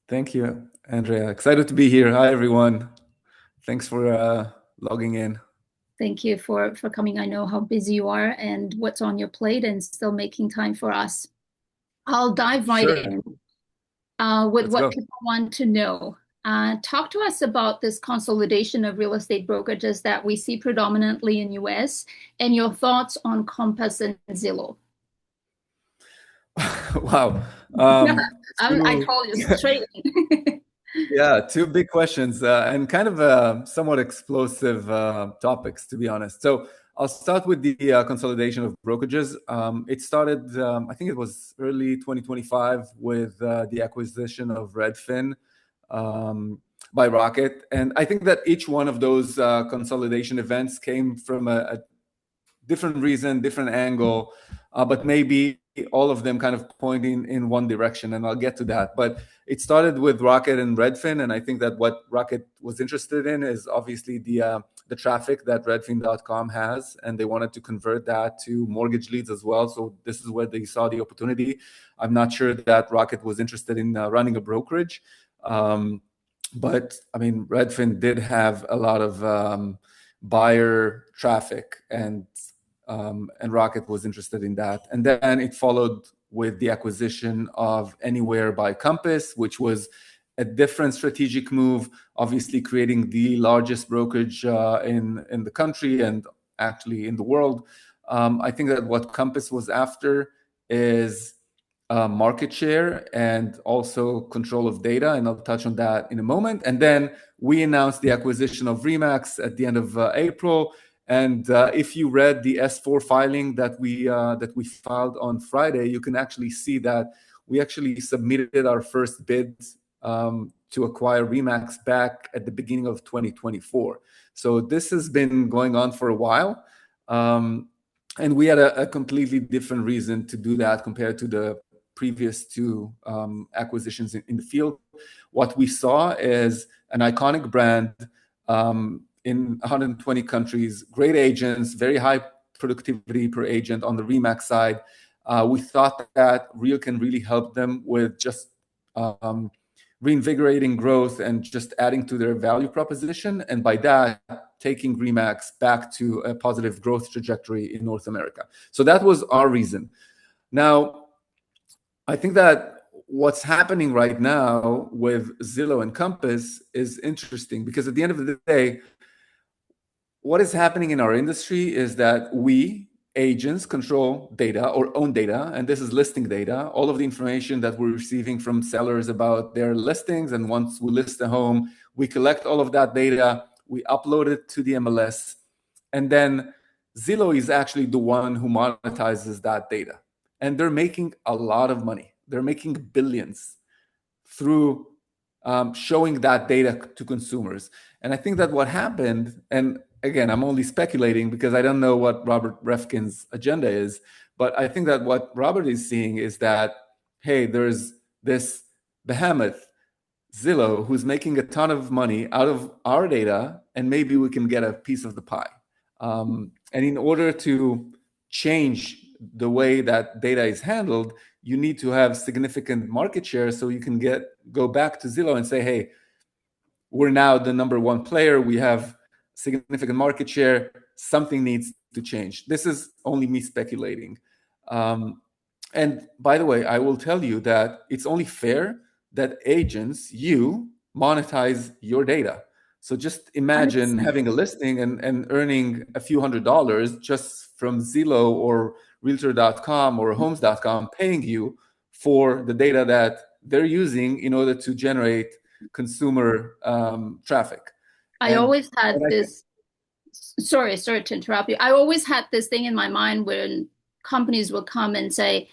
Thank you, Andrea. Excited to be here. Hi, everyone. Thanks for logging in. Thank you for coming. I know how busy you are and what's on your plate and still making time for us. I'll dive right Sure. in with Let's what go. people want to know. Talk to us about this consolidation of real estate brokerages that we see predominantly in US and your thoughts on Compass and Zillow. Wow. Yeah, I Two, call you straight. yeah, two big questions and kind of somewhat explosive topics, to be honest. So I'll start with the consolidation of brokerages. It started, I think it was early 2025 with the acquisition of Redfin by Rocket. And I think that each one of those consolidation events came from a different reason, different angle, but maybe all of them kind of pointing in one direction, and I'll get to that. But it started with Rocket and Redfin, and I think that what Rocket was interested in is obviously the traffic that Redfin.com has, and they wanted to convert that to mortgage leads as well. So this is where they saw the opportunity. I'm not sure that Rocket was interested in running a brokerage, but I mean, Redfin did have a lot of buyer traffic, and Rocket was interested in that. And then it followed with the acquisition of Anywhere by Compass, which was a different strategic move, obviously creating the largest brokerage in the country and actually in the world. I think that what Compass was after is market share and also control of data, and I'll touch on that in a moment. And then we announced the acquisition of Remax at the end of April. And if you read the S4 filing that we filed on Friday, you can actually see that we actually submitted our first bid to acquire Remax back at the beginning of 2024. So this has been going on for a while. And we had a completely different reason to do that compared to the previous two acquisitions in the field. What we saw is an iconic brand in 120 countries, great agents, very high productivity per agent on the Remax side. We thought that Real can really help them with just reinvigorating growth and just adding to their value proposition. And by that, taking Remax back to a positive growth trajectory in North America. So that was our reason. Now, I think that what's happening right now with Zillow and Compass is interesting because at the end of the day, what is happening in our industry is that we agents control data or own data, and this is listing data, all of the information that we're receiving from sellers about their listings. And once we list a home, we collect all of that data, we upload it to the MLS, and then Zillow is actually the one who monetizes that data. And they're making a lot of money. They're making billions through showing that data to consumers. And I think that what happened, and again, I'm only speculating because I don't know what Robert Refkin's agenda is, but I think that what Robert is seeing is that, hey, there's this behemoth, Zillow, who's making a ton of money out of our data, and maybe we can get a piece of the pie. And in order to change the way that data is handled, you need to have significant market share so you can go back to Zillow and say, hey, we're now the number one player. We have significant market share. Something needs to change. This is only me speculating. And by the way, I will tell you that it's only fair that agents, you monetize your data. So just imagine 100%. having a listing and earning a few $100s just from Zillow or Realtor.com or Homes.com paying you for the data that they're using in order to generate consumer traffic. I And, always had and I think, this, sorry to interrupt you. I always had this thing in my mind when companies would come and say,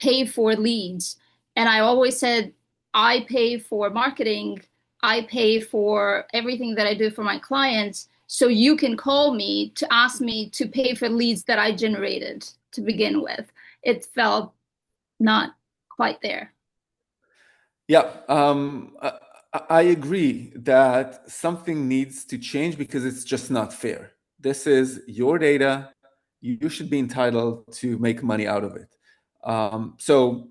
pay for leads. And I always said, I pay for marketing, I pay for everything that I do for my clients. So you can call me to ask me to pay for leads that I generated to begin with. It felt not quite there. yeah, I agree that something needs to change because it's just not fair. This is your data. You should be entitled to make money out of it. So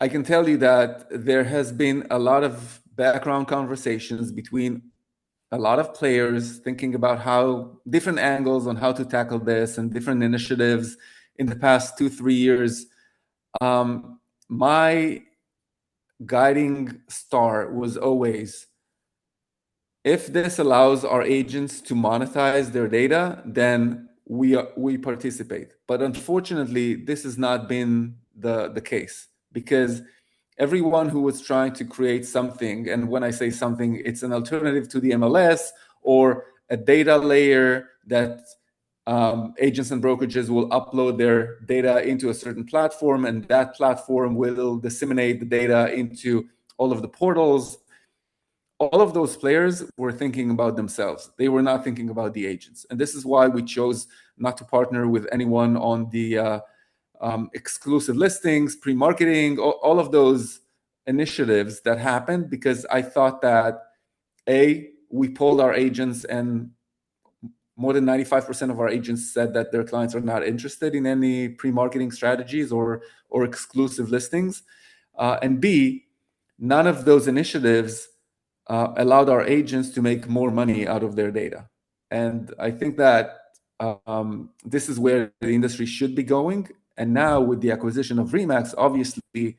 I can tell you that there has been a lot of background conversations between a lot of players thinking about how different angles on how to tackle this and different initiatives in the past 2-3 years. My guiding star was always, if this allows our agents to monetize their data, then we participate. But unfortunately, this has not been the case, because everyone who was trying to create something, and when I say something, it's an alternative to the MLS or a data layer that agents and brokerages will upload their data into a certain platform, and that platform will disseminate the data into all of the portals. All of those players were thinking about themselves. They were not thinking about the agents. And this is why we chose not to partner with anyone on the exclusive listings, pre-marketing, all of those initiatives that happened, because I thought that, we polled our agents, and more than 95% of our agents said that their clients are not interested in any pre-marketing strategies or exclusive listings. And B, none of those initiatives allowed our agents to make more money out of their data. And I think that this is where the industry should be going. And now with the acquisition of Remax, obviously,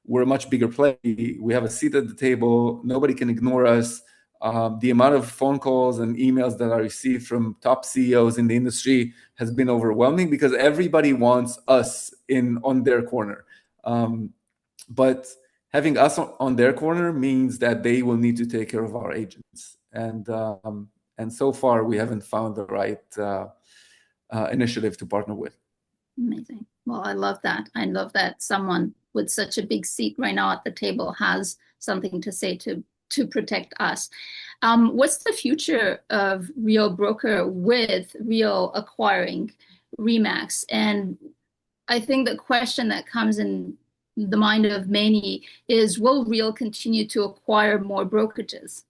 we're a much bigger play. We have a seat at the table. Nobody can ignore us. The amount of phone calls and emails that I received from top CEOs in the industry has been overwhelming, because everybody wants us on their corner. But having us on their corner means that they will need to take care of our agents, and so far we haven't found the right initiative to partner with. Amazing. Well, I love that. I love that someone with such a big seat right now at the table has something to say to protect us. What's the future of Real Broker with Real acquiring Remax? And I think the question that comes in the mind of many is, will Real continue to acquire more brokerages?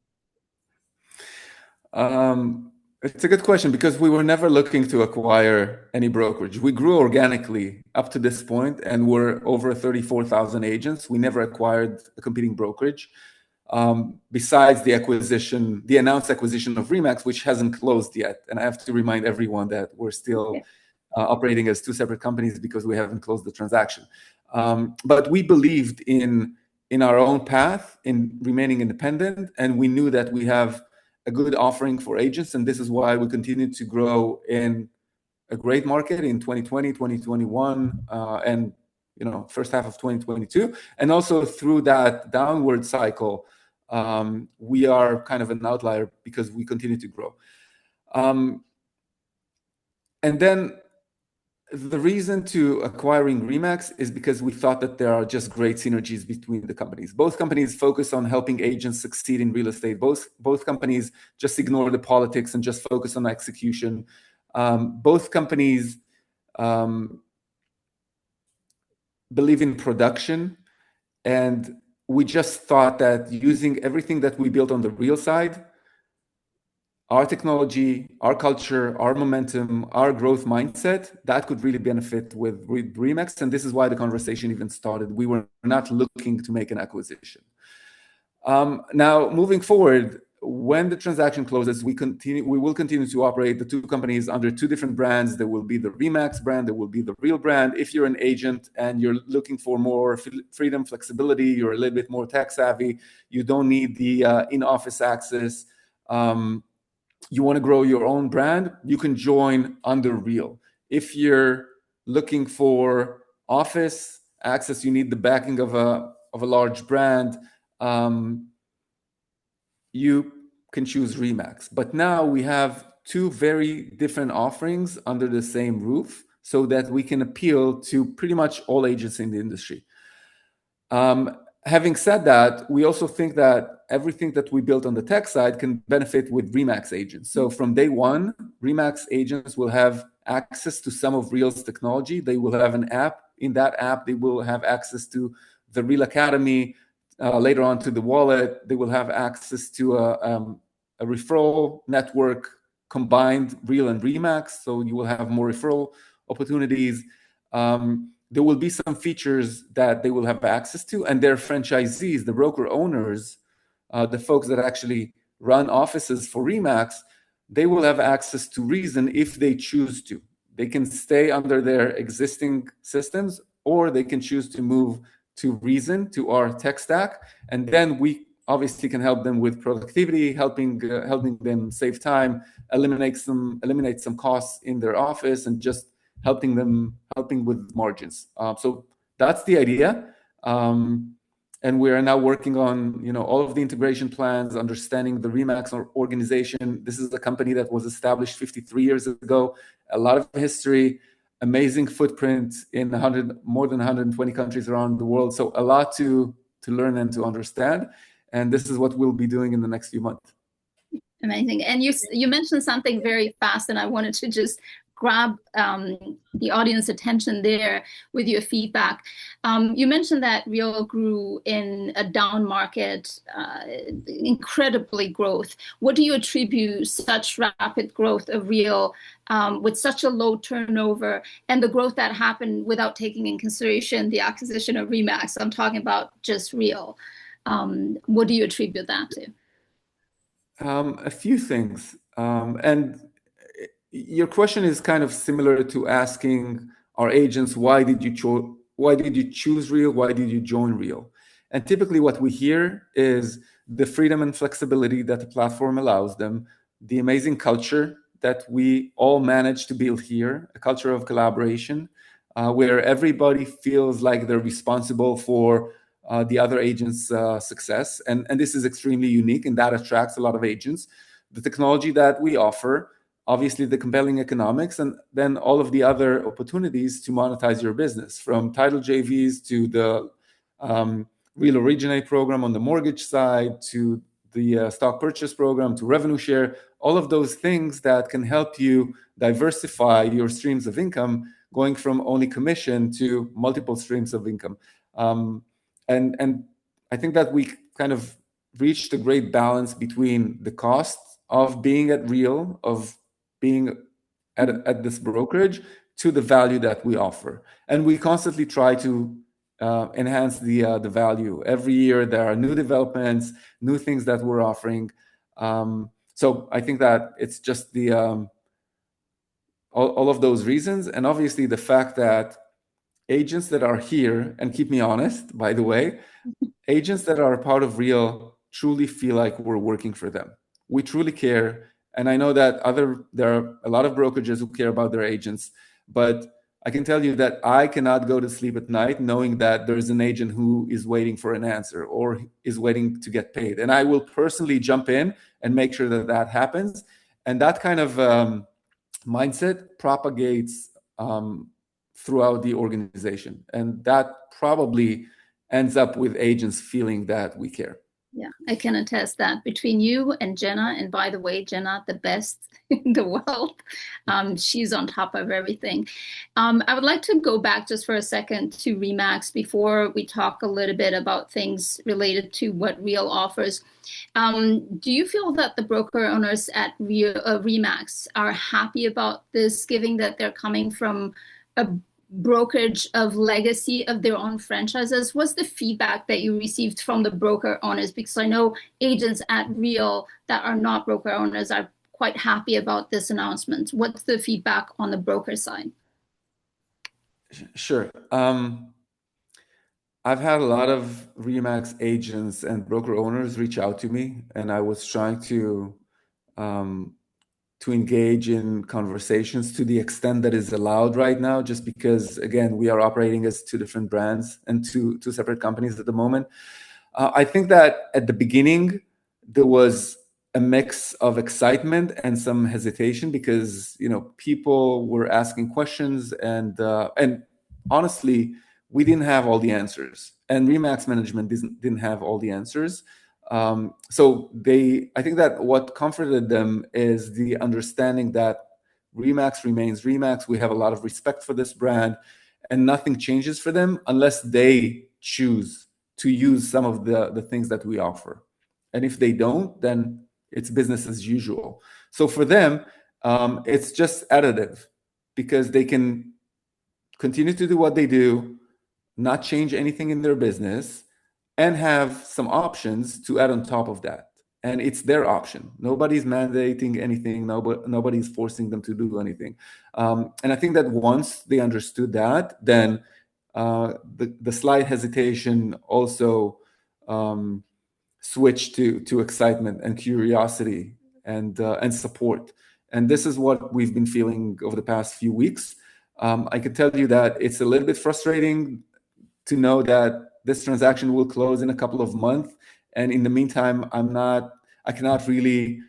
It's a good question, because we were never looking to acquire any brokerage. We grew organically up to this point, and we're over 34,000 agents. We never acquired a competing brokerage. Besides the announced acquisition of Remax, which hasn't closed yet. And I have to remind everyone that we're still operating as two separate companies, because we haven't closed the transaction. But we believed in our own path, in remaining independent, and we knew that we have a good offering for agents, and this is why we continued to grow in a great market in 2020, 2021, and first half of 2022, and also through that downward cycle. We are kind of an outlier because we continue to grow. And then the reason to acquiring Remax is because we thought that there are just great synergies between the companies. Both companies focus on helping agents succeed in real estate. Both companies just ignore the politics and just focus on execution. Both companies believe in production, and we just thought that using everything that we built on the real side, our technology, our culture, our momentum, our growth mindset, that could really benefit with Remax. And this is why the conversation even started. We were not looking to make an acquisition. Now, moving forward, when the transaction closes, we will continue to operate the two companies under two different brands. There will be the Remax brand, there will be the Real brand. If you're an agent and you're looking for more freedom, flexibility, you're a little bit more tech savvy, you don't need the in-office access, you want to grow your own brand, you can join under Real. If you're looking for office access, you need the backing of a large brand, you can choose Remax. But now we have two very different offerings under the same roof, so that we can appeal to pretty much all agents in the industry. Having said that, we also think that everything that we built on the tech side can benefit with Remax agents. So from day one, Remax agents will have access to some of Real's technology. They will have an app. In that app, they will have access to the Real Academy, later on to the wallet. They will have access to a referral network combined Real and Remax. So you will have more referral opportunities. there will be some features that they will have access to, and their franchisees, the broker owners, the folks that actually run offices for Remax, they will have access to Reason if they choose to. They can stay under their existing systems, or they can choose to move to Reason, to our tech stack, and then we obviously can help them with productivity, helping them save time, eliminate some costs in their office, and just helping with margins. So that's the idea. And we are now working on all of the integration plans, understanding the Remax organization. This is a company that was established 53 years ago, a lot of history, amazing footprint in more than 120 countries around the world. So a lot to learn and to understand. And this is what we'll be doing in the next few months. Amazing. And you mentioned something very fast, and I wanted to just grab the audience attention there with your feedback. You mentioned that Real grew in a down market, incredibly growth. What do you attribute such rapid growth of Real with such a low turnover, and the growth that happened without taking in consideration the acquisition of Remax? I'm talking about just Real. What do you attribute that to? A few things. And your question is kind of similar to asking our agents, why did you choose Real? Why did you join Real? And typically what we hear is the freedom and flexibility that the platform allows them, the amazing culture that we all managed to build here, a culture of collaboration, where everybody feels like they're responsible for the other agent's success. And this is extremely unique, and that attracts a lot of agents. The technology that we offer, obviously the compelling economics, and then all of the other opportunities to monetize your business, from title JVs to the Real Originate program on the mortgage side, to the stock purchase program, to revenue share, all of those things that can help you diversify your streams of income, going from only commission to multiple streams of income. And I think that we kind of reached a great balance between the cost of being at Real, of being at this brokerage, to the value that we offer. And we constantly try to enhance the value. Every year there are new developments, new things that we're offering. So I think that it's just the all of those reasons, and obviously the fact that agents that are here, and keep me honest, by the way, agents that are a part of Real truly feel like we're working for them. We truly care. And I know that there are a lot of brokerages who care about their agents, but I can tell you that I cannot go to sleep at night knowing that there's an agent who is waiting for an answer or is waiting to get paid. And I will personally jump in and make sure that that happens. And that kind of mindset propagates throughout the organization. And that probably ends up with agents feeling that we care. Yeah, I can attest that between you and Jenna, and by the way, Jenna, the best in the world. She's on top of everything. I would like to go back just for a second to Remax before we talk a little bit about things related to what Real offers. Do you feel that the broker owners at Remax are happy about this, given that they're coming from a brokerage of legacy of their own franchises? What's the feedback that you received from the broker owners? Because I know agents at Real that are not broker owners are quite happy about this announcement. What's the feedback on the broker side? Sure. I've had a lot of Remax agents and broker owners reach out to me, and I was trying to engage in conversations to the extent that is allowed right now, just because, again, we are operating as two different brands and two separate companies at the moment. I think that at the beginning, there was a mix of excitement and some hesitation because, people were asking questions, and honestly, we didn't have all the answers, and Remax management didn't have all the answers. So I think that what comforted them is the understanding that Remax remains Remax. We have a lot of respect for this brand, and nothing changes for them unless they choose to use some of the things that we offer. And if they don't, then it's business as usual. So for them, it's just additive because they can continue to do what they do, not change anything in their business, and have some options to add on top of that. And it's their option. Nobody's mandating anything. Nobody's forcing them to do anything. And I think that once they understood that, then the slight hesitation also switched to excitement and curiosity and support. And this is what we've been feeling over the past few weeks. I can tell you that it's a little bit frustrating to know that this transaction will close in a couple of months, and in the meantime, I cannot really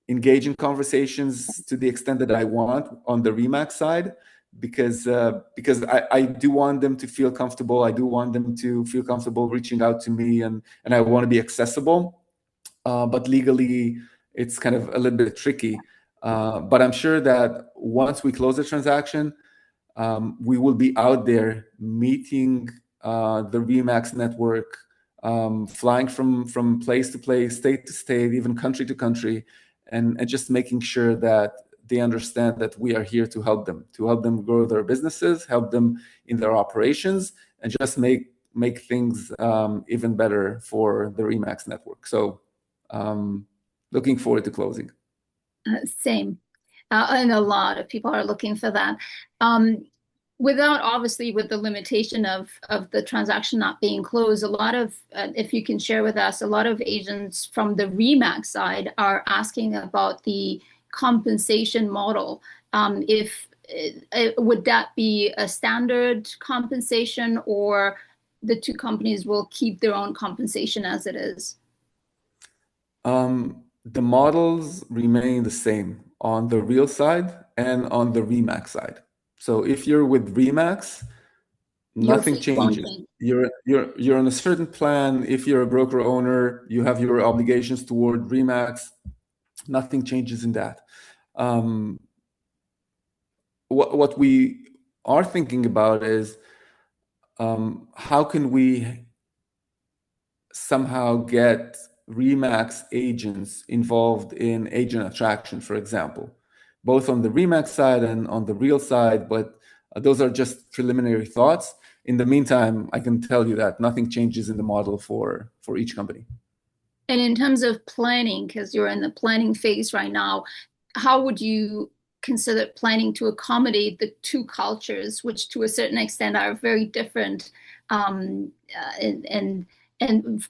engage in conversations to the extent that I want on the Remax side, because I do want them to feel comfortable. I do want them to feel comfortable reaching out to me, and I want to be accessible. But legally, it's kind of a little bit tricky. But I'm sure that once we close the transaction, we will be out there meeting the Remax network, flying from place to place, state to state, even country to country, and just making sure that they understand that we are here to help them grow their businesses, help them in their operations, and just make things even better for the Remax network. So looking forward to closing. Same. And a lot of people are looking for that. Without obviously with the limitation of the transaction not being closed, a lot of, if you can share with us, a lot of agents from the Remax side are asking about the compensation model. If would that be a standard compensation, or the two companies will keep their own compensation as it is? The models remain the same on the real side and on the Remax side. So if you're with Remax, nothing changes. You're on a certain plan. If you're a broker owner, you have your obligations toward Remax. Nothing changes in that. What we are thinking about is how can we somehow get Remax agents involved in agent attraction, for example, both on the Remax side and on the real side. But those are just preliminary thoughts. In the meantime, I can tell you that nothing changes in the model for each company. And in terms of planning, because you're in the planning phase right now, how would you consider planning to accommodate the two cultures, which to a certain extent are very different, and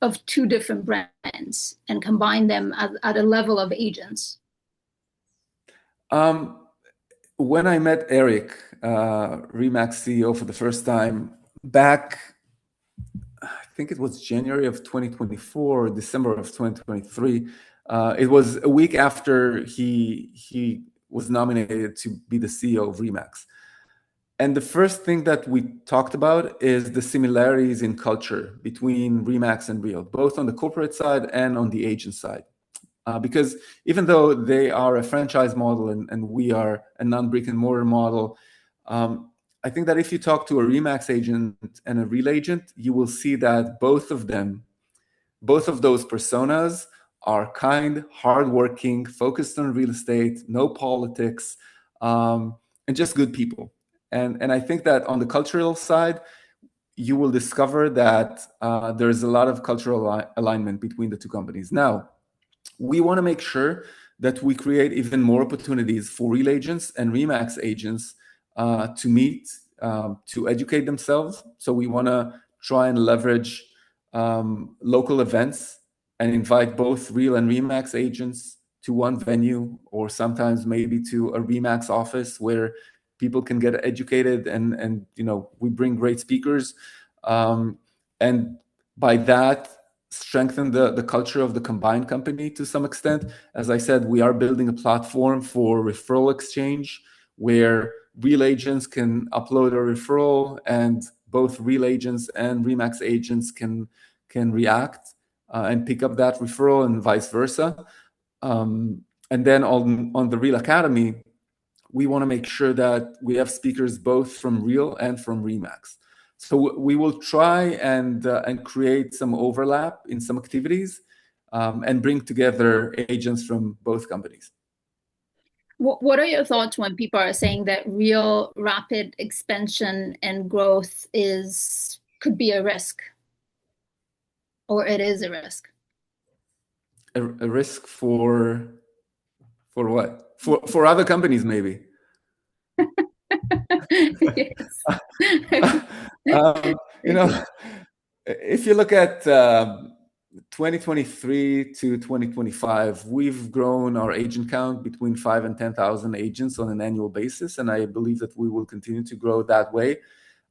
of two different brands, and combine them at a level of agents? When I met Eric, Remax CEO, for the first time back, I think it was January of 2024, December of 2023. It was a week after he was nominated to be the CEO of Remax. And the first thing that we talked about is the similarities in culture between Remax and Real, both on the corporate side and on the agent side. Because even though they are a franchise model and we are a non-brick and mortar model, I think that if you talk to a Remax agent and a Real agent, you will see that both of those personas are kind, hardworking, focused on real estate, no politics, and just good people. And I think that on the cultural side, you will discover that there's a lot of cultural alignment between the two companies. Now, we want to make sure that we create even more opportunities for Real agents and Remax agents to meet, to educate themselves. So we want to try and leverage local events and invite both Real and Remax agents to one venue, or sometimes maybe to a Remax office where people can get educated, and we bring great speakers, and by that strengthen the culture of the combined company to some extent. As I said, we are building a platform for referral exchange where Real agents can upload a referral, and both Real agents and Remax agents can react and pick up that referral, and vice versa. And then on the Real Academy, we want to make sure that we have speakers both from Real and from Remax. So we will try and create some overlap in some activities, and bring together agents from both companies. What are your thoughts when people are saying that real rapid expansion and growth is could be a risk, or it is a risk? A risk for what? For other companies, maybe. Yes. um, you know, if you look at 2023 to 2025, we've grown our agent count between 5 and 10,000 agents on an annual basis, and I believe that we will continue to grow that way.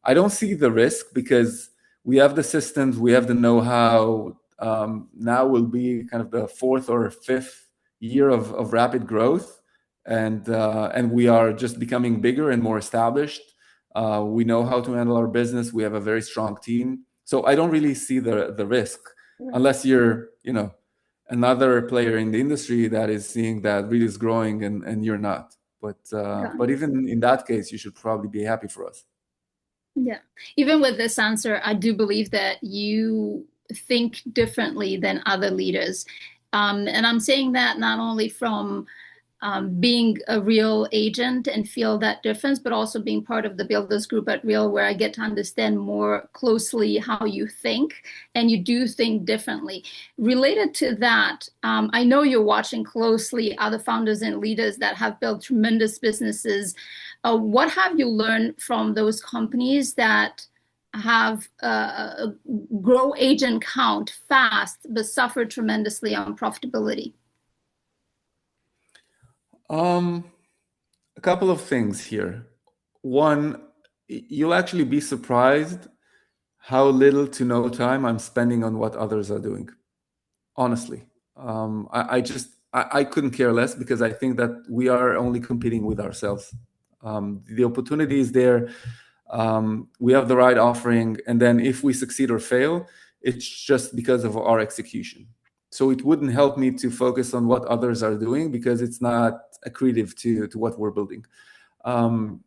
I don't see the risk because we have the systems, we have the know-how. Now will be kind of the fourth or fifth year of rapid growth, and we are just becoming bigger and more established. We know how to handle our business. We have a very strong team, so I don't really see the risk, unless you're another player in the industry that is seeing that really is growing and you're not. But even in that case, you should probably be happy for us. Yeah. Even with this answer, I do believe that you think differently than other leaders. And I'm saying that not only from being a real agent and feel that difference, but also being part of the builders group at Real, where I get to understand more closely how you think, and you do think differently. Related to that, I know you're watching closely other founders and leaders that have built tremendous businesses. What have you learned from those companies that have grow agent count fast but suffer tremendously on profitability? Um, a couple of things here. One, you'll actually be surprised how little to no time I'm spending on what others are doing. Honestly, I couldn't care less because I think that we are only competing with ourselves. The opportunity is there. We have the right offering, and then if we succeed or fail, it's just because of our execution. So it wouldn't help me to focus on what others are doing because it's not accretive to what we're building. So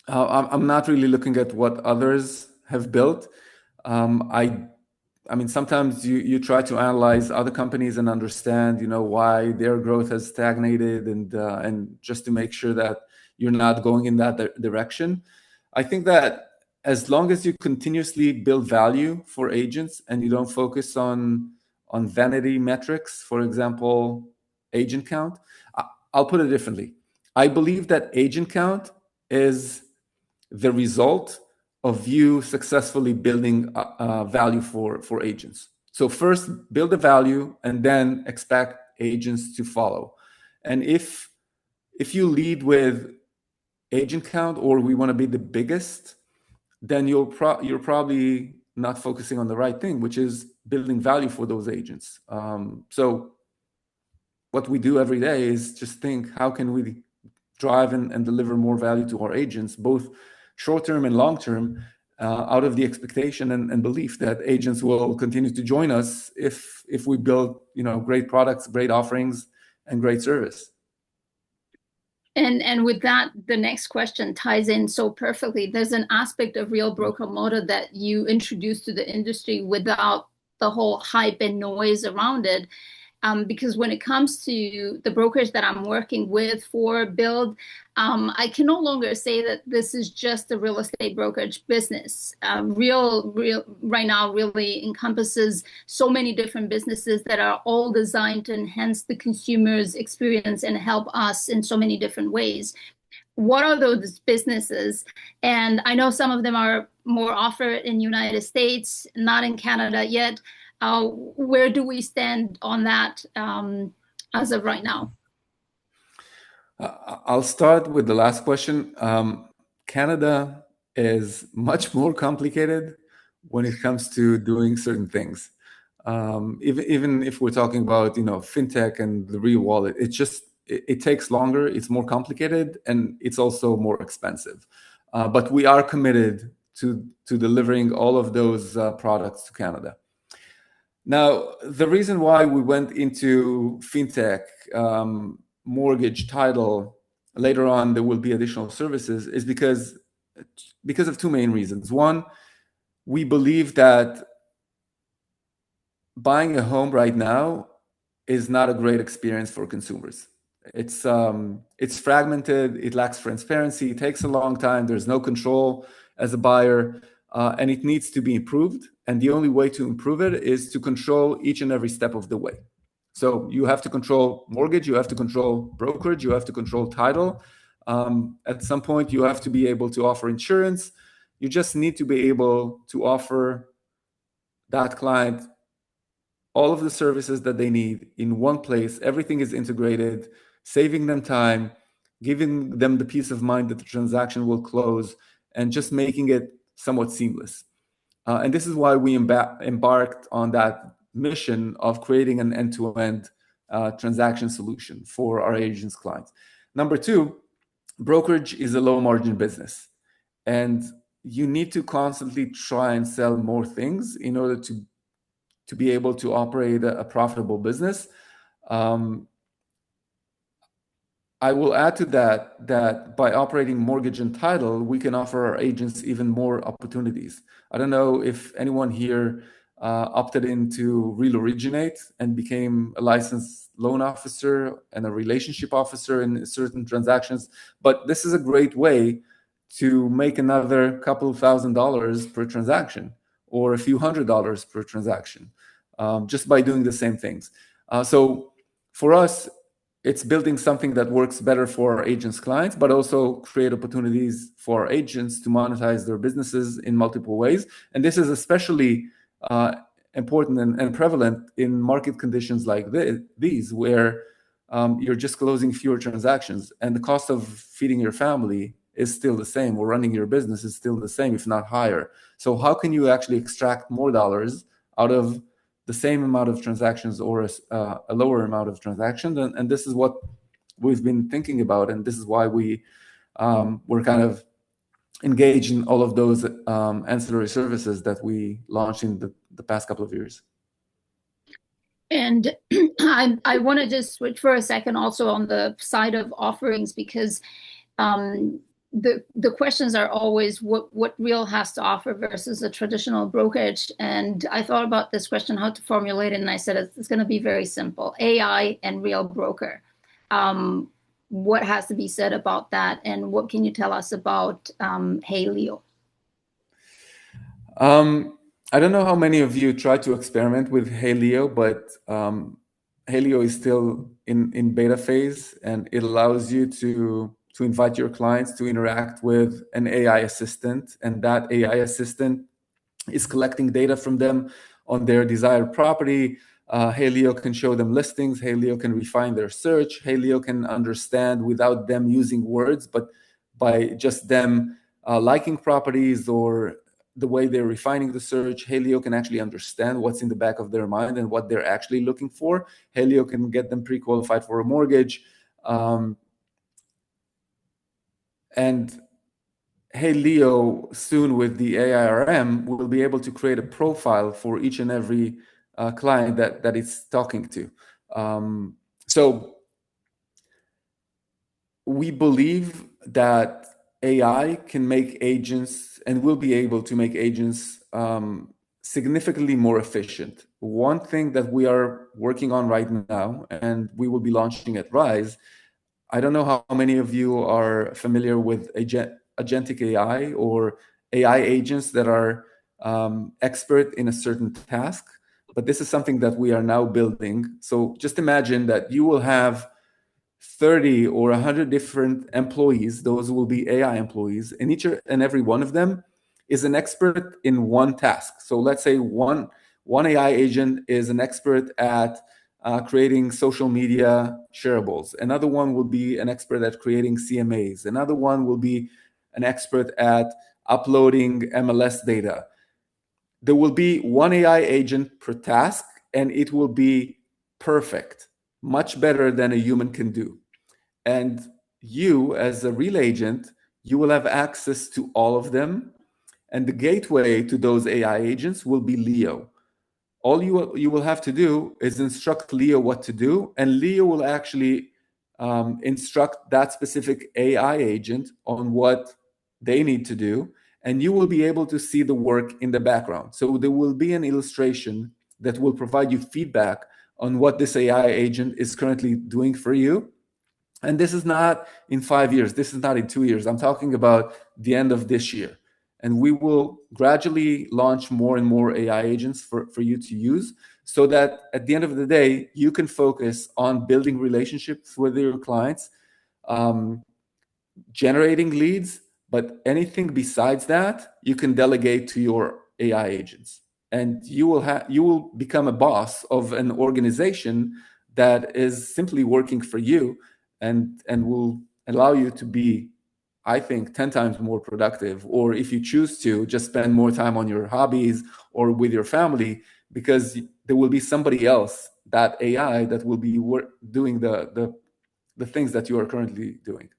I'm not really looking at what others have built. Um, I I mean, sometimes you try to analyze other companies and understand, why their growth has stagnated, and just to make sure that you're not going in that direction. I think that as long as you continuously build value for agents and you don't focus on vanity metrics, for example, agent count. I'll put it differently. I believe that agent count is the result of you successfully building value for agents. So first build the value and then expect agents to follow. And if you lead with agent count, or we want to be the biggest, then you're probably not focusing on the right thing, which is building value for those agents. So what we do every day is just think, how can we drive and deliver more value to our agents, both short-term and long-term, out of the expectation and belief that agents will continue to join us if we build great products, great offerings, and great service. And with that, the next question ties in so perfectly. There's an aspect of Real Broker Motor that you introduced to the industry without the whole hype and noise around it. Because when it comes to the brokers that I'm working with for Build, I can no longer say that this is just a real estate brokerage business. Real right now really encompasses so many different businesses that are all designed to enhance the consumer's experience and help us in so many different ways. What are those businesses? And I know some of them are more offered in United States, not in Canada yet. Where do we stand on that as of right now? I'll start with the last question. Canada is much more complicated when it comes to doing certain things. Even if we're talking about fintech and the real wallet, it takes longer, it's more complicated, and it's also more expensive. But we are committed to delivering all of those products to Canada. Now, the reason why we went into fintech, mortgage, title, later on there will be additional services, is because of two main reasons. One, we believe that buying a home right now is not a great experience for consumers. It's fragmented. It lacks transparency. It takes a long time. There's no control as a buyer, and it needs to be improved. And the only way to improve it is to control each and every step of the way. So you have to control mortgage. You have to control brokerage. You have to control title. At some point, you have to be able to offer insurance. You just need to be able to offer that client all of the services that they need in one place. Everything is integrated, saving them time, giving them the peace of mind that the transaction will close, and just making it somewhat seamless. And this is why we embarked on that mission of creating an end-to-end transaction solution for our agents' clients. Number two, brokerage is a low-margin business, and you need to constantly try and sell more things in order to be able to operate a profitable business. I will add to that by operating mortgage and title, we can offer our agents even more opportunities. I don't know if anyone here opted into Real Originate and became a licensed loan officer and a relationship officer in certain transactions, but this is a great way to make another couple of $1,000s per transaction or a few $100s per transaction, just by doing the same things. So for us, it's building something that works better for our agents' clients, but also create opportunities for our agents to monetize their businesses in multiple ways. And this is especially important and prevalent in market conditions like these, where you're just closing fewer transactions and the cost of feeding your family is still the same, or running your business is still the same, if not higher. So how can you actually extract more dollars out of the same amount of transactions or a lower amount of transactions? And this is what we've been thinking about, and this is why we're kind of engaged in all of those ancillary services that we launched in the past couple of years. And I want to just switch for a second also on the side of offerings, because the questions are always what Real has to offer versus a traditional brokerage. And I thought about this question, how to formulate it, and I said it's going to be very simple: AI and Real Broker. What has to be said about that, and what can you tell us about Hey Leo? I don't know how many of you tried to experiment with Hey Leo, but Hey Leo is still in beta phase, and it allows you to invite your clients to interact with an AI assistant, and that AI assistant is collecting data from them on their desired property. Hey Leo can show them listings. Hey Leo can refine their search. Hey Leo can understand without them using words, but by just them liking properties or the way they're refining the search. Hey Leo can actually understand what's in the back of their mind and what they're actually looking for. Hey Leo can get them pre-qualified for a mortgage. And Hey Leo, soon with the AIRM, will be able to create a profile for each and every client that it's talking to. So we believe that AI can make agents and will be able to make agents significantly more efficient. One thing that we are working on right now, and we will be launching at Rise, I don't know how many of you are familiar with agentic AI or AI agents that are expert in a certain task, but this is something that we are now building. So just imagine that you will have 30 or 100 different employees. Those will be AI employees, and each and every one of them is an expert in one task. So let's say one AI agent is an expert at creating social media shareables. Another one will be an expert at creating CMAs. Another one will be an expert at uploading MLS data. There will be one AI agent per task, and it will be perfect, much better than a human can do. And you, as a Real agent, you will have access to all of them. And the gateway to those AI agents will be Leo. All you will have to do is instruct Leo what to do, and Leo will actually instruct that specific AI agent on what they need to do, and you will be able to see the work in the background. So there will be an illustration that will provide you feedback on what this AI agent is currently doing for you. And this is not in 5 years. This is not in 2 years. I'm talking about the end of this year. And we will gradually launch more and more AI agents for you to use, so that at the end of the day, you can focus on building relationships with your clients, um, generating leads, but anything besides that, you can delegate to your AI agents. And you will become a boss of an organization that is simply working for you, and will allow you to be, I think, 10 times more productive. Or if you choose to, just spend more time on your hobbies or with your family, because there will be somebody else, that AI, that will be doing the things that you are currently doing.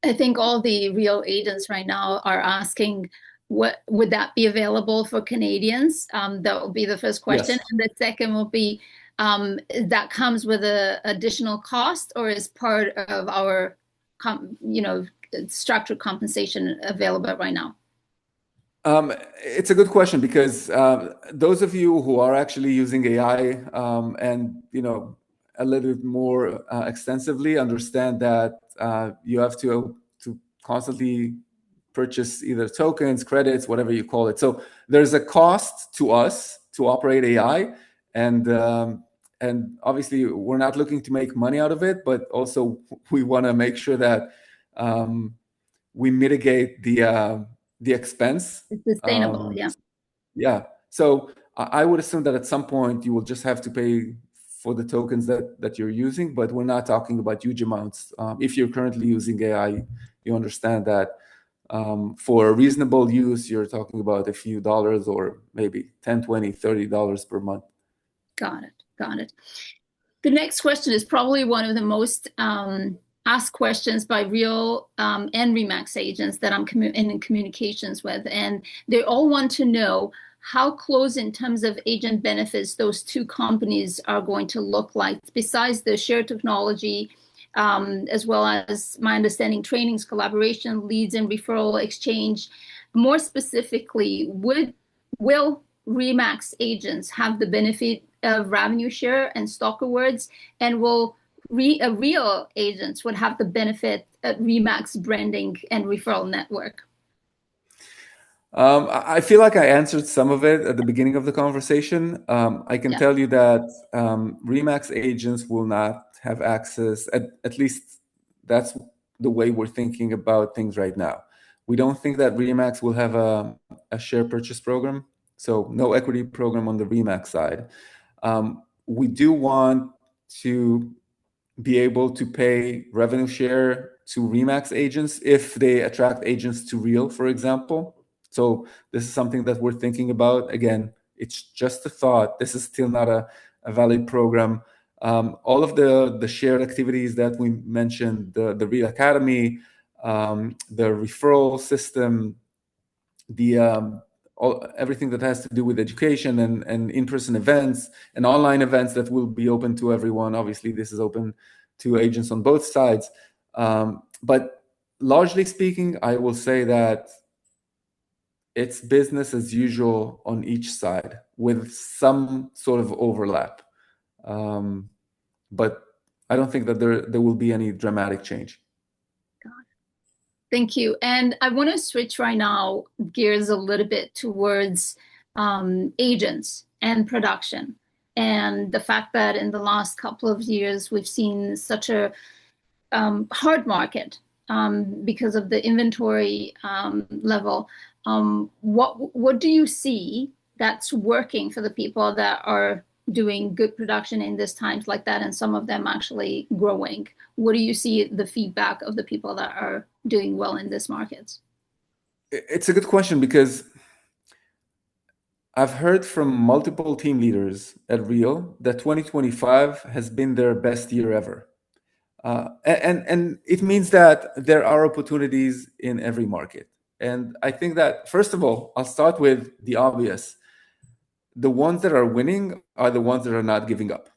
I think all the real agents right now are asking, what would that be available for Canadians? That will be the first question. Yes. And the second will be, that comes with a additional cost, or is part of our, structured compensation available right now? It's a good question, because those of you who are actually using AI, and a little bit more extensively, understand that you have to constantly purchase either tokens, credits, whatever you call it. So there's a cost to us to operate AI, and obviously we're not looking to make money out of it, but also we want to make sure that we mitigate the expense. It's sustainable, Um, yeah. yeah. So I would assume that at some point you will just have to pay for the tokens that you're using, but we're not talking about huge amounts. If you're currently using AI, you understand that for a reasonable use, you're talking about a few dollars, or maybe 10, 20, $30 per month. Got it. Got it. The next question is probably one of the most asked questions by real and Remax agents that I'm in communications with. And they all want to know how close in terms of agent benefits those two companies are going to look like, besides the shared technology, as well as, my understanding, trainings, collaboration, leads, and referral exchange. More specifically, will Remax agents have the benefit of revenue share and stock awards, and will real agents would have the benefit of Remax branding and referral network? I feel like I answered some of it at the beginning of the conversation. I can Yeah. tell you that Remax agents will not have access, at least that's the way we're thinking about things right now. We don't think that Remax will have a share purchase program, so no equity program on the Remax side. We do want to be able to pay revenue share to Remax agents if they attract agents to Real, for example. So this is something that we're thinking about. Again, it's just a thought. This is still not a valid program. All of the shared activities that we mentioned, the Real Academy, the referral system, everything that has to do with education and in-person events and online events that will be open to everyone. Obviously, this is open to agents on both sides. But largely speaking, I will say that it's business as usual on each side, with some sort of overlap. But I don't think that there will be any dramatic change. Thank you. And I want to switch right now gears a little bit towards agents and production, and the fact that in the last couple of years we've seen such a hard market because of the inventory level. What do you see that's working for the people that are doing good production in these times like that, and some of them actually growing? What do you see the feedback of the people that are doing well in this market? It's a good question, because I've heard from multiple team leaders at Real that 2025 has been their best year ever. And it means that there are opportunities in every market. And I think that, first of all, I'll start with the obvious. The ones that are winning are the ones that are not giving up,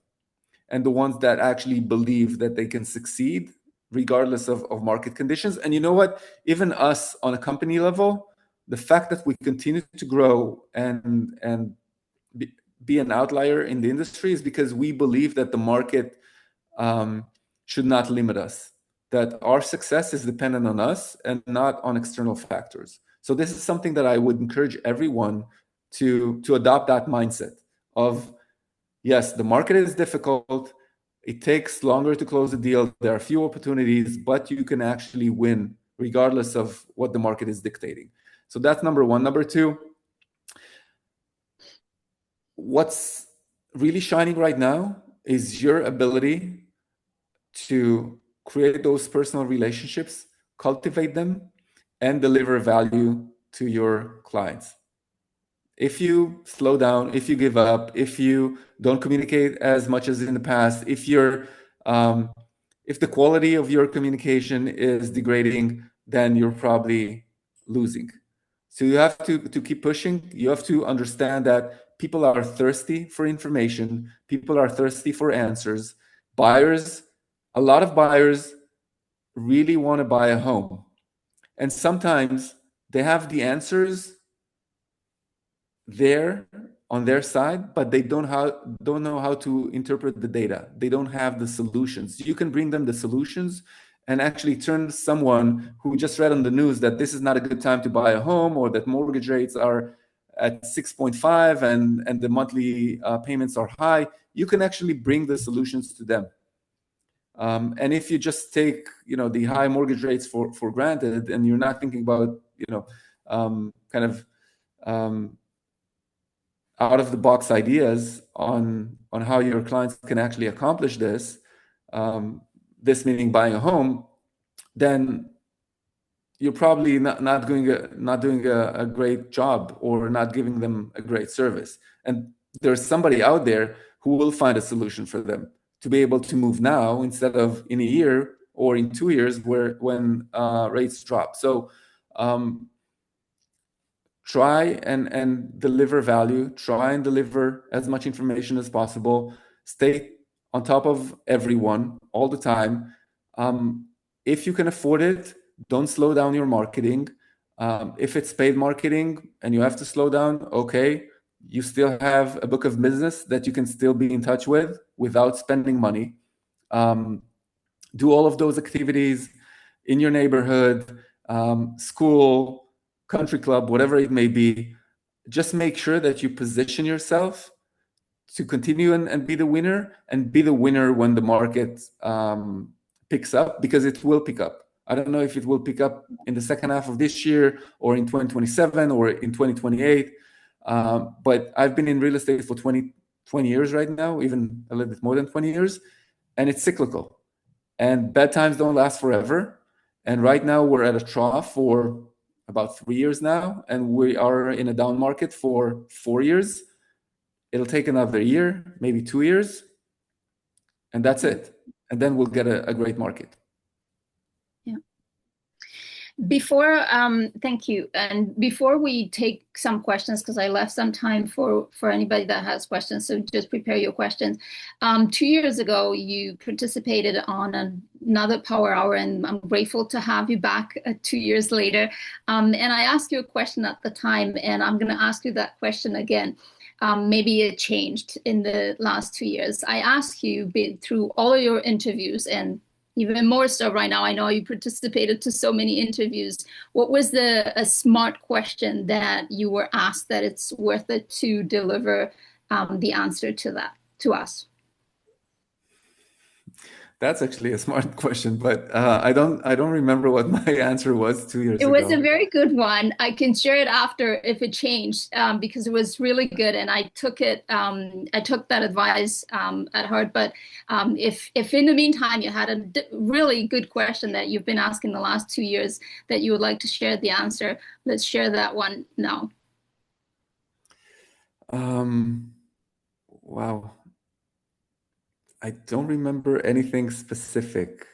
and the ones that actually believe that they can succeed regardless of market conditions. And you know what? Even us on a company level, the fact that we continue to grow and be an outlier in the industry is because we believe that the market should not limit us. that our success is dependent on us and not on external factors. So this is something that I would encourage everyone to adopt, that mindset of, yes, the market is difficult. It takes longer to close a deal. There are few opportunities, but you can actually win regardless of what the market is dictating. So that's number one. Number two, what's really shining right now is your ability to create those personal relationships, cultivate them, and deliver value to your clients. If you slow down, if you give up, if you don't communicate as much as in the past, if the quality of your communication is degrading, then you're probably losing. So you have to keep pushing. You have to understand that people are thirsty for information. People are thirsty for answers. Buyers, a lot of buyers really want to buy a home. And sometimes they have the answers there on their side, but they don't know how to interpret the data. They don't have the solutions. You can bring them the solutions and actually turn someone who just read on the news that this is not a good time to buy a home, or that mortgage rates are at 6.5 and the monthly payments are high. You can actually bring the solutions to them. And if you just take the high mortgage rates for granted, and you're not thinking about kind of out of the box ideas on how your clients can actually accomplish this, this meaning buying a home, then you're probably not doing a great job, or not giving them a great service. And there's somebody out there who will find a solution for them to be able to move now instead of in a year or in 2 years when rates drop. So try and deliver value, try and deliver as much information as possible, stay on top of everyone all the time. If you can afford it, don't slow down your marketing. If it's paid marketing and you have to slow down, okay, you still have a book of business that you can still be in touch with without spending money. Do all of those activities in your neighborhood, school, country club, whatever it may be. Just make sure that you position yourself to continue and be the winner, and be the winner when the market picks up, because it will pick up. I don't know if it will pick up in the second half of this year, or in 2027, or in 2028. But I've been in real estate for 20 years right now, even a little bit more than 20 years, and it's cyclical. And bad times don't last forever. And right now we're at a trough for about 3 years now, and we are in a down market for 4 years. It'll take another year, maybe 2 years, and that's it. And then we'll get a great market. Yeah. Thank you. And before we take some questions, because I left some time for anybody that has questions, so just prepare your questions. 2 years ago, you participated on another Power Hour, and I'm grateful to have you back 2 years later. And I asked you a question at the time, and I'm going to ask you that question again. Maybe it changed in the last 2 years. I asked you through all of your interviews, and even more so right now, I know you participated to so many interviews. What was a smart question that you were asked that it's worth it to deliver the answer to that to us? That's actually a smart question, but I don't remember what my answer was 2 years ago. It was a very good one. I can share it after if it changed, because it was really good, and I took it. I took that advice at heart. But if in the meantime you had a really good question that you've been asking the last 2 years that you would like to share the answer, let's share that one now. Wow. I don't remember anything specific.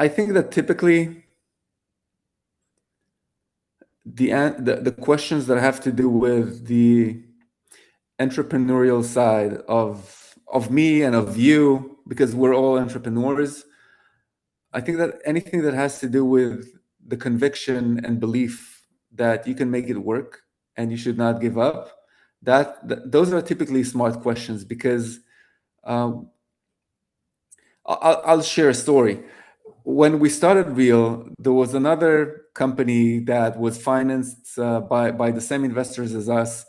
I think that typically the questions that have to do with the entrepreneurial side of me and of you, because we're all entrepreneurs, I think that anything that has to do with the conviction and belief that you can make it work and you should not give up, those are typically smart questions, because I'll share a story. When we started Real, there was another company that was financed by the same investors as us,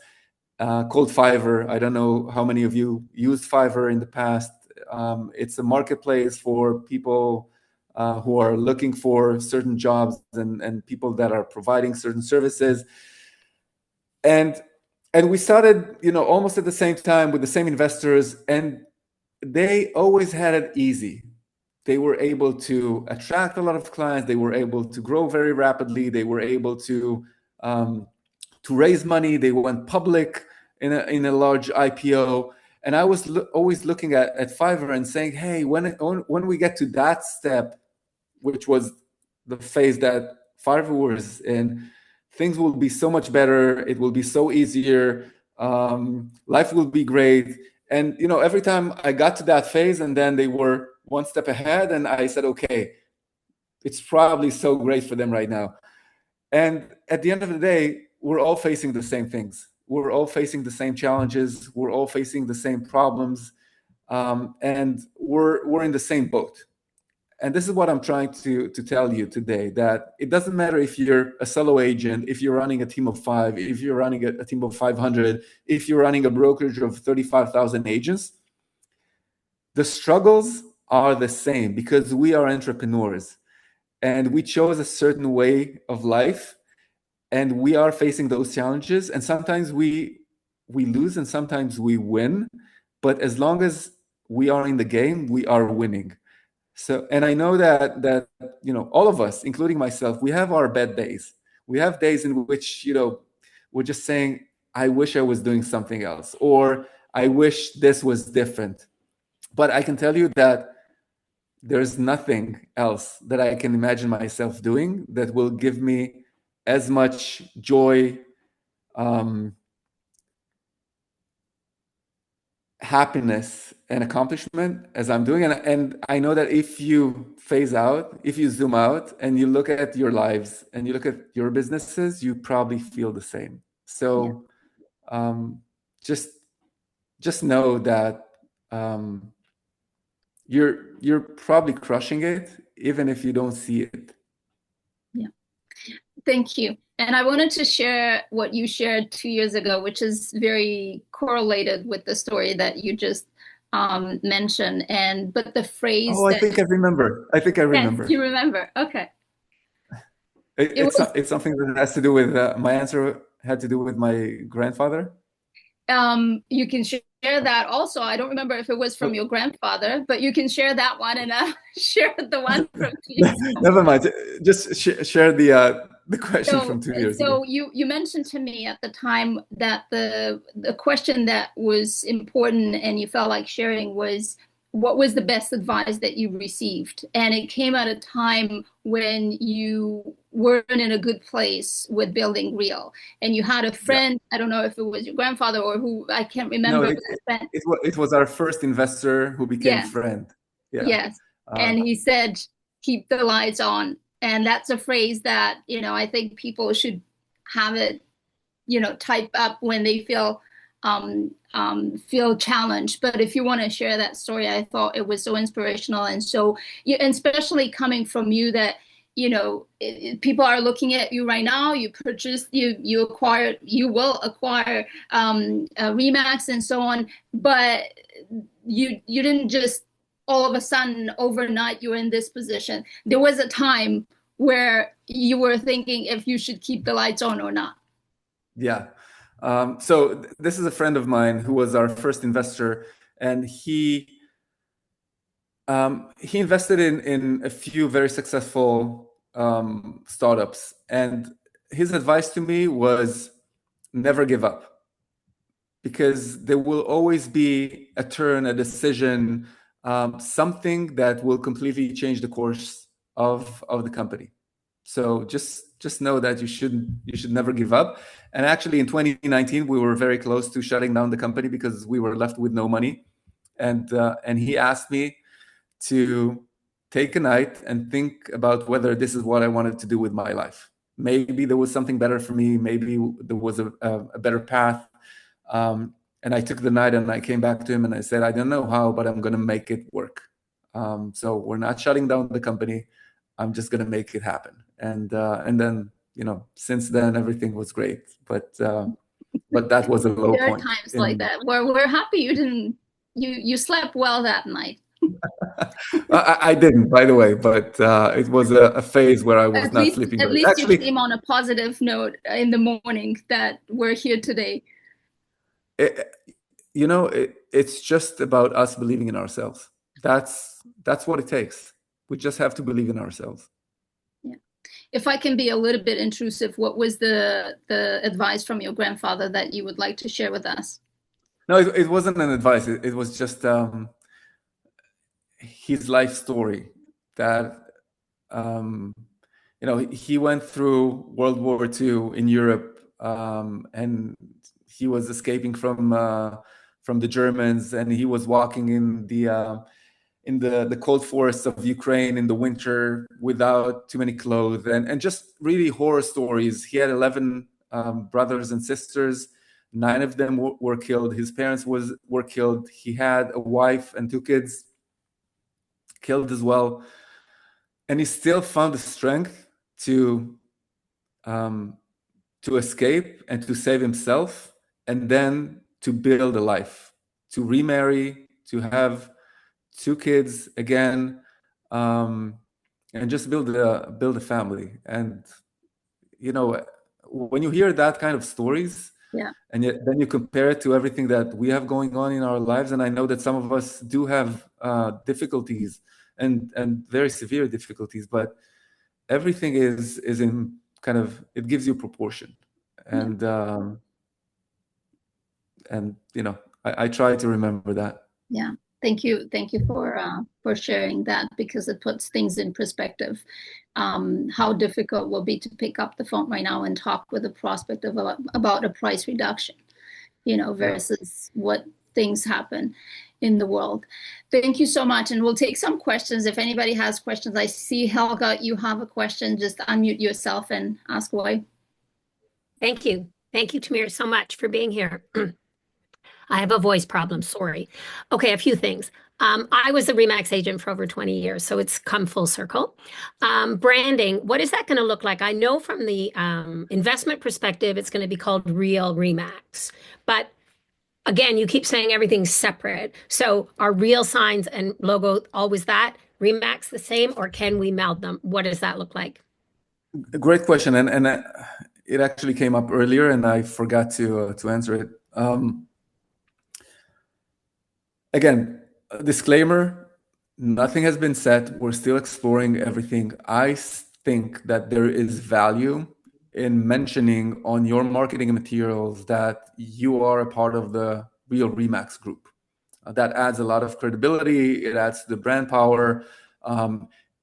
called Fiverr. I don't know how many of you used Fiverr in the past. It's a marketplace for people who are looking for certain jobs, and people that are providing certain services. And we started, almost at the same time with the same investors, and they always had it easy. They were able to attract a lot of clients. They were able to grow very rapidly. They were able um, to raise money. They went public in a large IPO. And I was always looking at Fiverr and saying, hey, when we get to that step, which was the phase that Fiverr was in, things will be so much better. It will be so easier. Life will be great. And every time I got to that phase, and then they were one step ahead, and I said, okay, it's probably so great for them right now. And at the end of the day, we're all facing the same things. We're all facing the same challenges. We're all facing the same problems, and we're in the same boat. And this is what I'm trying to tell you today, that it doesn't matter if you're a solo agent, if you're running a team of 5, if you're running a team of 500, if you're running a brokerage of 35,000 agents, the struggles are the same, because we are entrepreneurs and we chose a certain way of life, and we are facing those challenges. And sometimes we lose and sometimes we win, but as long as we are in the game, we are winning. So, and I know that all of us, including myself, we have our bad days. We have days in which we're just saying, I wish I was doing something else, or I wish this was different. But I can tell you that there's nothing else that I can imagine myself doing that will give me as much joy, happiness, and accomplishment as I'm doing. And I know that if you phase out, if you zoom out and you look at your lives and you look at your businesses, you probably feel the same. So just know that you're probably crushing it, even if you don't see it. Yeah. Thank you. And I wanted to share what you shared 2 years ago, which is very correlated with the story that you just mentioned. But the phrase Oh, I that think I remember. I think I yes, remember. you remember. Okay. It It's was it's something that has to do with my answer had to do with my grandfather. you can share that also. I don't remember if it was from your grandfather, but you can share that one and share the one from 2 years ago. Never mind. Just share the question So, from 2 years ago. you mentioned to me at the time that the question that was important and you felt like sharing was what was the best advice that you received? And it came at a time when you weren't in a good place with building Real, and you had a Yeah. friend. I don't know if it was your grandfather or who, I can't No, remember. it was our first investor who became Yeah. friend. Yeah. Yes. And he said, keep the lights on. And that's a phrase that, I think people should have it, type up when they feel challenged. But if you want to share that story, I thought it was so inspirational. And so, and especially coming from you that, people are looking at you right now. You purchased, you acquired, you will acquire Remax and so on. But you didn't just all of a sudden overnight you're in this position. There was a time where you were thinking if you should keep the lights on or not. Yeah. So this is a friend of mine who was our first investor, and he invested in a few very successful startups. And his advice to me was never give up, because there will always be a turn, a decision, something that will completely change the course of the company. So just know that you should never give up. And actually, in 2019, we were very close to shutting down the company because we were left with no money. And he asked me to take a night and think about whether this is what I wanted to do with my life. Maybe there was something better for me. Maybe there was a better path. And I took the night and I came back to him and I said, I don't know how, but I'm going to make it work. So we're not shutting down the company. I'm just going to make it happen. And then, since then, everything was great. But that was a low There are point. times like that where we're happy you slept well that night. I didn't, by the way, but it was a phase where I was not sleeping At great. least you Actually, came on a positive note in the morning that we're here today. it, it's just about us believing in ourselves. That's what it takes. We just have to believe in ourselves. Yeah. If I can be a little bit intrusive, what was the advice from your grandfather that you would like to share with us? No, it wasn't an advice. It was just his life story that he went through World War II in Europe, and he was escaping from the Germans, and he was walking in the cold forests of Ukraine in the winter without too many clothes, and just really horror stories. He had 11 brothers and sisters. 9 of them were killed. His parents were killed. He had a wife and 2 kids killed as well, and he still found the strength um, to escape and to save himself, and then to build a life, to remarry, to have 2 kids again, and just build a family. And when you hear that kind of stories, Yeah. and yet then you compare it to everything that we have going on in our lives, and I know that some of us do have difficulties and very severe difficulties, but everything is in kind of, it gives you proportion. And I try to remember that. Yeah. Thank you for sharing that, because it puts things in perspective. How difficult will be to pick up the phone right now and talk with a prospect about a price reduction, versus what things happen in the world. Thank you so much, and we'll take some questions. If anybody has questions, I see Helga, you have a question. Just unmute yourself and ask away. Thank you, Tamir, so much for being here. I have a voice problem, sorry. Okay, a few things. I was a Remax agent for over 20 years, so it's come full circle. Branding, what is that going to look like? I know from the investment perspective, it's going to be called Real Remax. But again, you keep saying everything's separate. So are real signs and logo always that? Remax the same, or can we meld them? What does that look like? Great question, and it actually came up earlier, and I forgot to answer it. Again, disclaimer, nothing has been set. We're still exploring everything. I think that there is value in mentioning on your marketing materials that you are a part of the Real Remax group. That adds a lot of credibility. It adds to the brand power.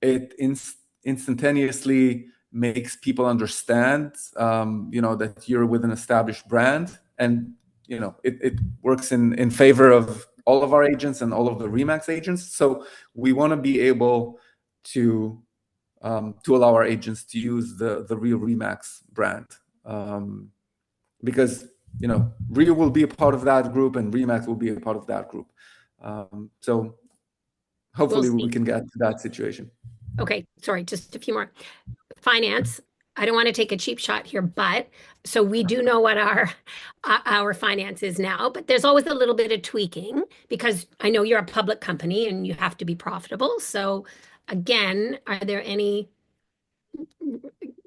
It instantaneously makes people understand, that you're with an established brand, and it works in favor of all of our agents and all of the Remax agents. So we want to be able to allow our agents to use the Real Remax brand, because Real will be a part of that group, and Remax will be a part of that group. So hopefully we can get to that situation. Okay, sorry, just a few more. Finance. I don't want to take a cheap shot here, but so we do know what our finance is now, but there's always a little bit of tweaking, because I know you're a public company and you have to be profitable. So again, are there any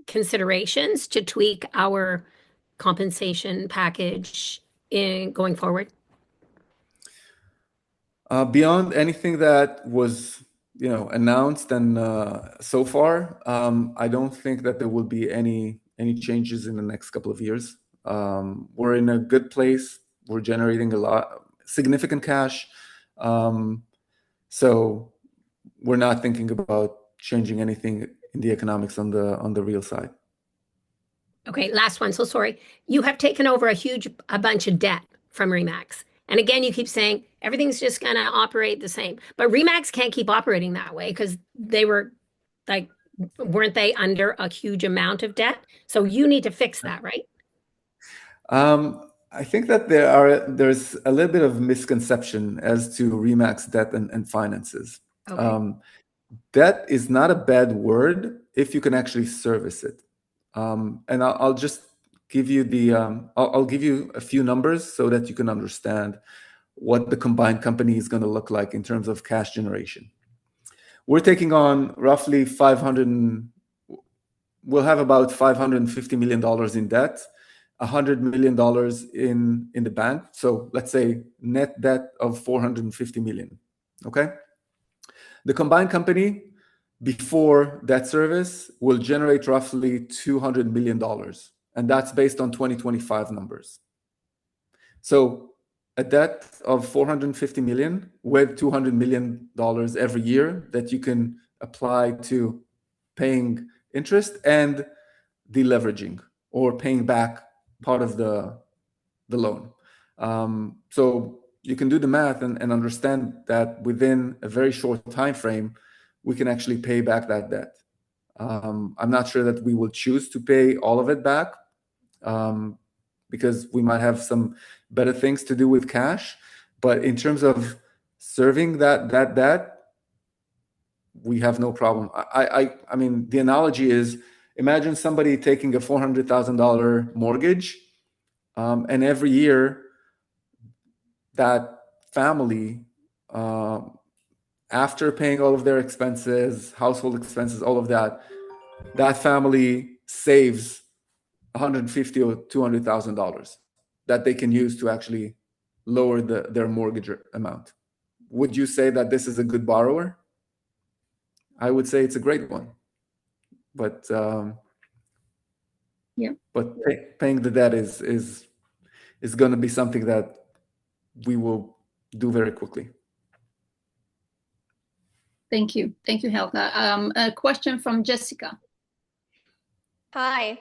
considerations to tweak our compensation package in going forward? Beyond anything that was announced and so far, I don't think that there will be any changes in the next couple of years. We're in a good place. We're generating significant cash, so we're not thinking about changing anything in the economics on the Real side. Okay, last one. So sorry, you have taken over a bunch of debt from Remax. And again, you keep saying everything's just going to operate the same. But Remax can't keep operating that way, because they were weren't they under a huge amount of debt? So you need to fix that, right? I think that there's a little bit of misconception as to Remax debt and finances. Okay. Debt is not a bad word if you can actually service it. And I'll just give you I'll give you a few numbers so that you can understand what the combined company is going to look like in terms of cash generation. We're taking on roughly we'll have about $550 million in debt, $100 million in the bank. So let's say net debt of $450 million. Okay. The combined company before debt service will generate roughly $200 million. And that's based on 2025 numbers. So a debt of $450 million with $200 million every year that you can apply to paying interest and deleveraging or paying back part of the loan. So you can do the math and understand that within a very short time frame, we can actually pay back that debt. I'm not sure that we will choose to pay all of it back because we might have some better things to do with cash. But in terms of serving that debt, we have no problem. I mean, the analogy is, imagine somebody taking a $400,000 mortgage, and every year that family, after paying all of their expenses, household expenses, all of that, that family saves $150,000 or $200,000 that they can use to actually lower their mortgage amount. Would you say that this is a good borrower? I would say it's a great one, but Yeah. But paying the debt is going to be something that we will do very quickly. Thank you, Helga. A question from Jessica. Hi.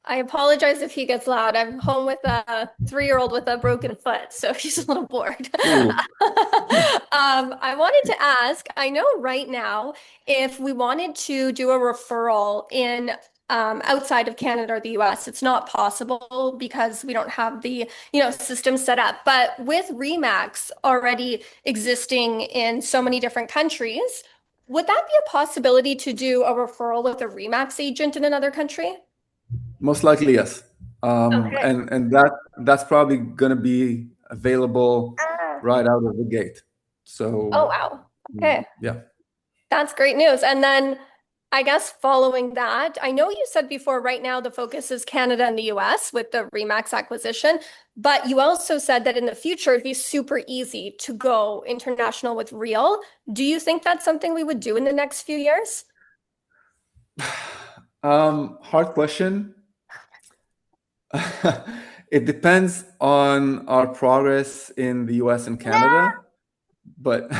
I apologize if he gets loud. I'm home with a 3-year-old with a broken foot, so he's a little bored. I wanted to ask, I know right now, if we wanted to do a referral in outside of Canada or the US, it's not possible because we don't have the, system set up. But with Remax already existing in so many different countries, would that be a possibility to do a referral with a Remax agent in another country? Most likely, yes. Okay. And that's probably going to be available right out of the gate. So. Oh, wow. Okay. Yeah. That's great news. And then I guess following that, I know you said before, right now the focus is Canada and the US with the Remax acquisition, but you also said that in the future it'd be super easy to go international with Real. Do you think that's something we would do in the next few years? Hard question. It depends on our progress in the US and Canada, but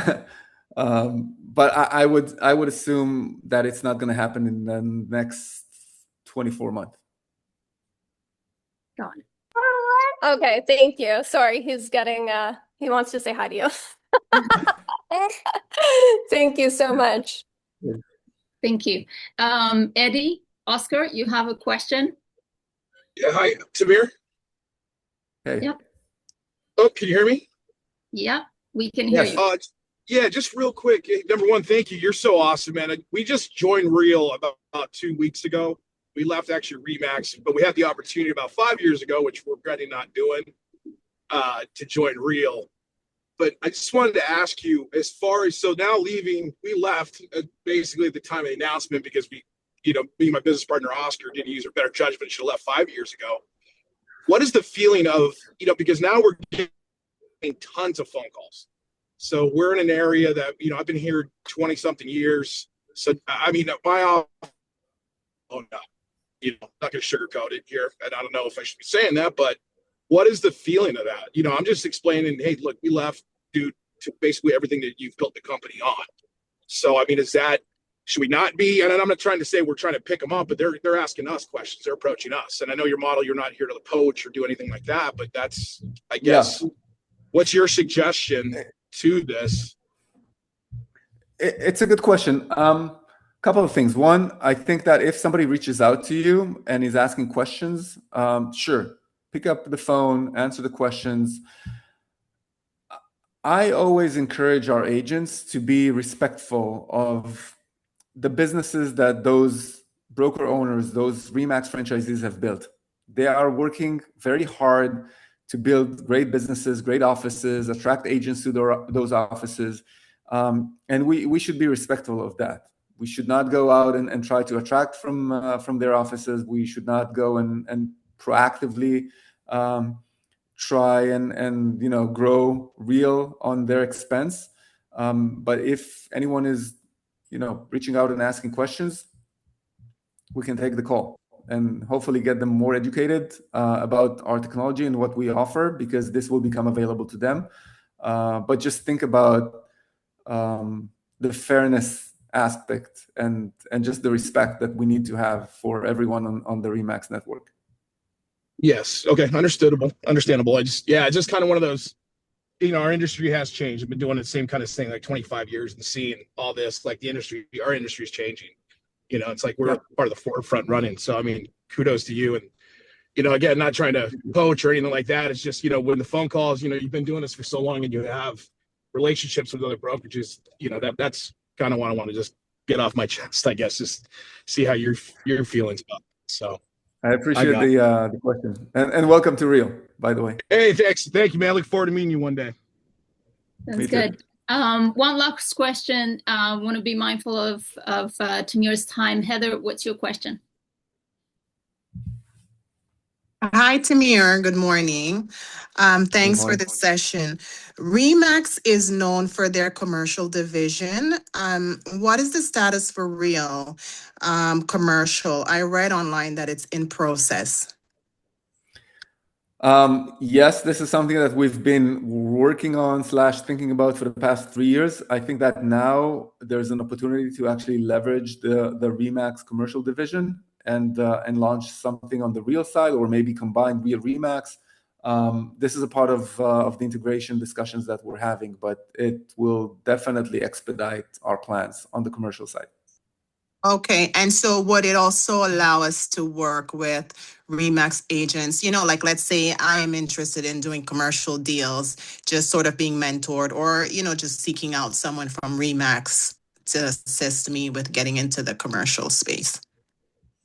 I would assume that it's not going to happen in the next 24 months. Got it. Okay, thank you. Sorry, he's getting he wants to say hi to you. Thank you so much. Thank you. Eddie, Oscar, you have a question? Yeah, hi, Tamir. Hey. Yep. Oh, can you hear me? Yeah, we can hear you. Yeah, just real quick. Number one, thank you. You're so awesome, man. We just joined Real about 2 weeks ago. We left actually Remax, but we had the opportunity about 5 years ago, which we're regretting not doing, to join Real. But I just wanted to ask you, as far as, so now leaving, we left basically at the time of the announcement because me and my business partner, Oscar, didn't use our better judgment, should have left 5 years ago. What is the feeling of, because now we're getting tons of phone calls. So we're in an area that, I've been here 20 something years. So, I mean, I'm not going to sugarcoat it here. And I don't know if I should be saying that, but what is the feeling of that? I'm just explaining, hey, look, we left due to basically everything that you've built the company on. So, I mean, should we not be, and I'm not trying to say we're trying to pick them up, but they're asking us questions. They're approaching us. And I know your model, you're not here to poach or do anything like that, but that's, I guess, What's your suggestion to this? It's a good question. Couple of things. One, I think that if somebody reaches out to you and is asking questions, sure, pick up the phone, answer the questions. I always encourage our agents to be respectful of the businesses that those broker owners, those Remax franchisees have built. They are working very hard to build great businesses, great offices, attract agents to those offices. And we should be respectful of that. We should not go out and try to attract from their offices. We should not go and proactively try and grow real on their expense. But if anyone is reaching out and asking questions, we can take the call and hopefully get them more educated about our technology and what we offer, because this will become available to them. But just think about the fairness aspect and just the respect that we need to have for everyone on the Remax network. Yes. Okay. Understandable. It's just kind of one of those, our industry has changed. I've been doing the same kind of thing like 25 years and seeing all this, like our industry is changing. It's like we're part of the forefront running. So, I mean, kudos to you. And, again, not trying to poach or anything like that. It's just, when the phone calls, you've been doing this for so long and you have relationships with other brokerages, that's kind of what I want to just get off my chest, I guess, just see how your feelings about it. So I appreciate the question. And welcome to Real, by the way. Hey, thanks. Thank you, man. I look forward to meeting you one day. That's good. One last question. I want to be mindful of Tamir's time. Heather, what's your question? Hi, Tamir. Good morning. Thanks for the session. Remax is known for their commercial division. What is the status for Real commercial? I read online that it's in process. Yes, this is something that we've been working on / thinking about for the past 3 years. I think that now there's an opportunity to actually leverage the Remax commercial division and launch something on the Real side, or maybe combine Real Remax. This is a part of the integration discussions that we're having, but it will definitely expedite our plans on the commercial side. Okay, and so would it also allow us to work with Remax agents? Like let's say I am interested in doing commercial deals, just sort of being mentored, or just seeking out someone from Remax to assist me with getting into the commercial space.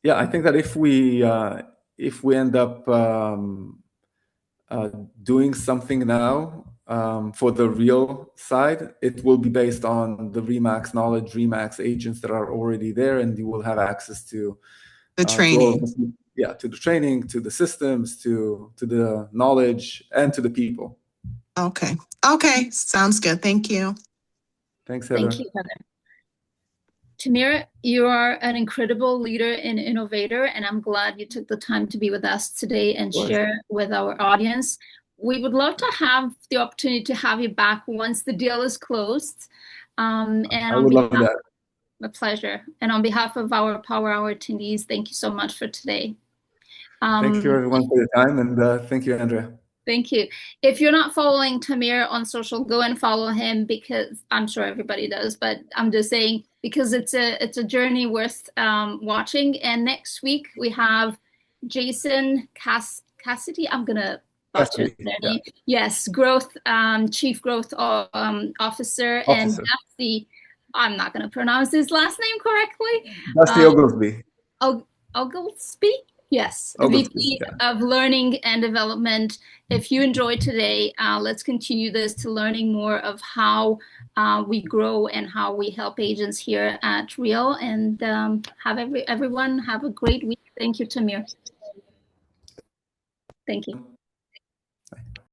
Yeah, I think that if we end up doing something now for the Real side, it will be based on the Remax knowledge, Remax agents that are already there, and you will have access to the training. To the training, to the systems, to the knowledge, and to the people. Okay, sounds good. Thank you. Thanks, Heather. Thank you, Heather. Tamir, you are an incredible leader and innovator, and I'm glad you took the time to be with us today and share with our audience. We would love to have the opportunity to have you back once the deal is closed. And I would love that. A pleasure. And on behalf of our Power Hour attendees, thank you so much for today. Thank you, everyone, for your time, and thank you, Andrea. Thank you. If you're not following Tamir on social, go and follow him, because I'm sure everybody does, but I'm just saying because it's a journey worth watching. And next week we have Jason Cassidy. I'm gonna butcher their name. Yes, Chief Growth Officer, and Dusty. I'm not gonna pronounce his last name correctly. Dusty Oglesby. Oglesby. Yes, VP of Learning and Development. If you enjoyed today, let's continue this to learning more of how we grow and how we help agents here at Real. And everyone have a great week. Thank you, Tamir. Thank you.